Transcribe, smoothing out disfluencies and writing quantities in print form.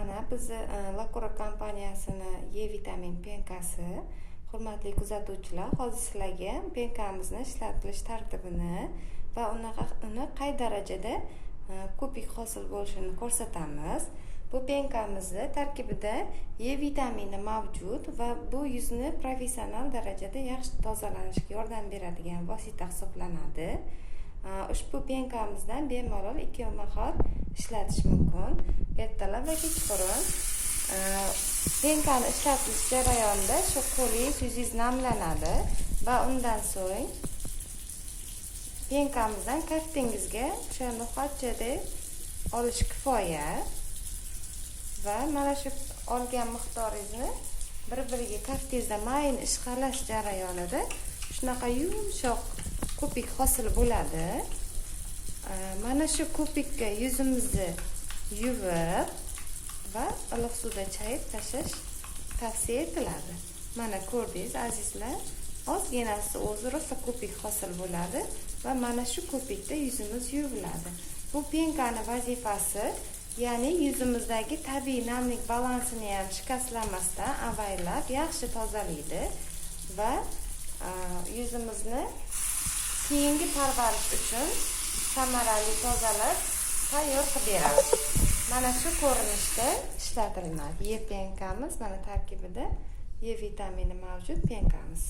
Mana bizni Lakura kompaniyasini E vitamin penkasi. Hurmatli kuzatuvchilar, hozir sizlarga penkamizni ishlatilish tartibini va uni qay darajada ko'pik hosil bo'lishini ko'rsatamiz. Bu penkamizni tarkibida E vitamini mavjud va bu yuzni professional darajada yaxshi tozalanishga yordam beradigan vosita hisoblanadi. Ushbu penkamizdan bemalol 2 mahal ishlatish mumkin. Ertalab va kechqurun penkani ishlatish jarayonida shu qo'lingiz, yuzingiz namlanadi va undan so'ng penkamizdan kaftingizga o'sha nihoyatda olish kifoya va mana shu olgan miqdoringizni bir-biriga kaftingizda mayin ishqalash jarayonida shunaqa yumshoq ko'pik hosil bo'ladi. Mana shu ko'pikka yuzimizni yuvib va iliq suvda chayib tashlash tavsiya etiladi. Mana ko'rdingiz azizlar, ozginasi o'zi rosa ko'pik hosil bo'ladi va mana shu ko'pikda yuzimiz yuviladi. Bu penkani vazifasi, ya'ni yuzimizdagi tabiiy namlik balansini ham shikastlamasdan avaylab yaxshi tozalaydi va yuzimizni keyingi parvarish uchun samarali tozalab tayyor qilib beradi. Mana shu ko'rinishda ishlatiladi. E penkamiz, mana tarkibida E vitamini mavjud penkamiz.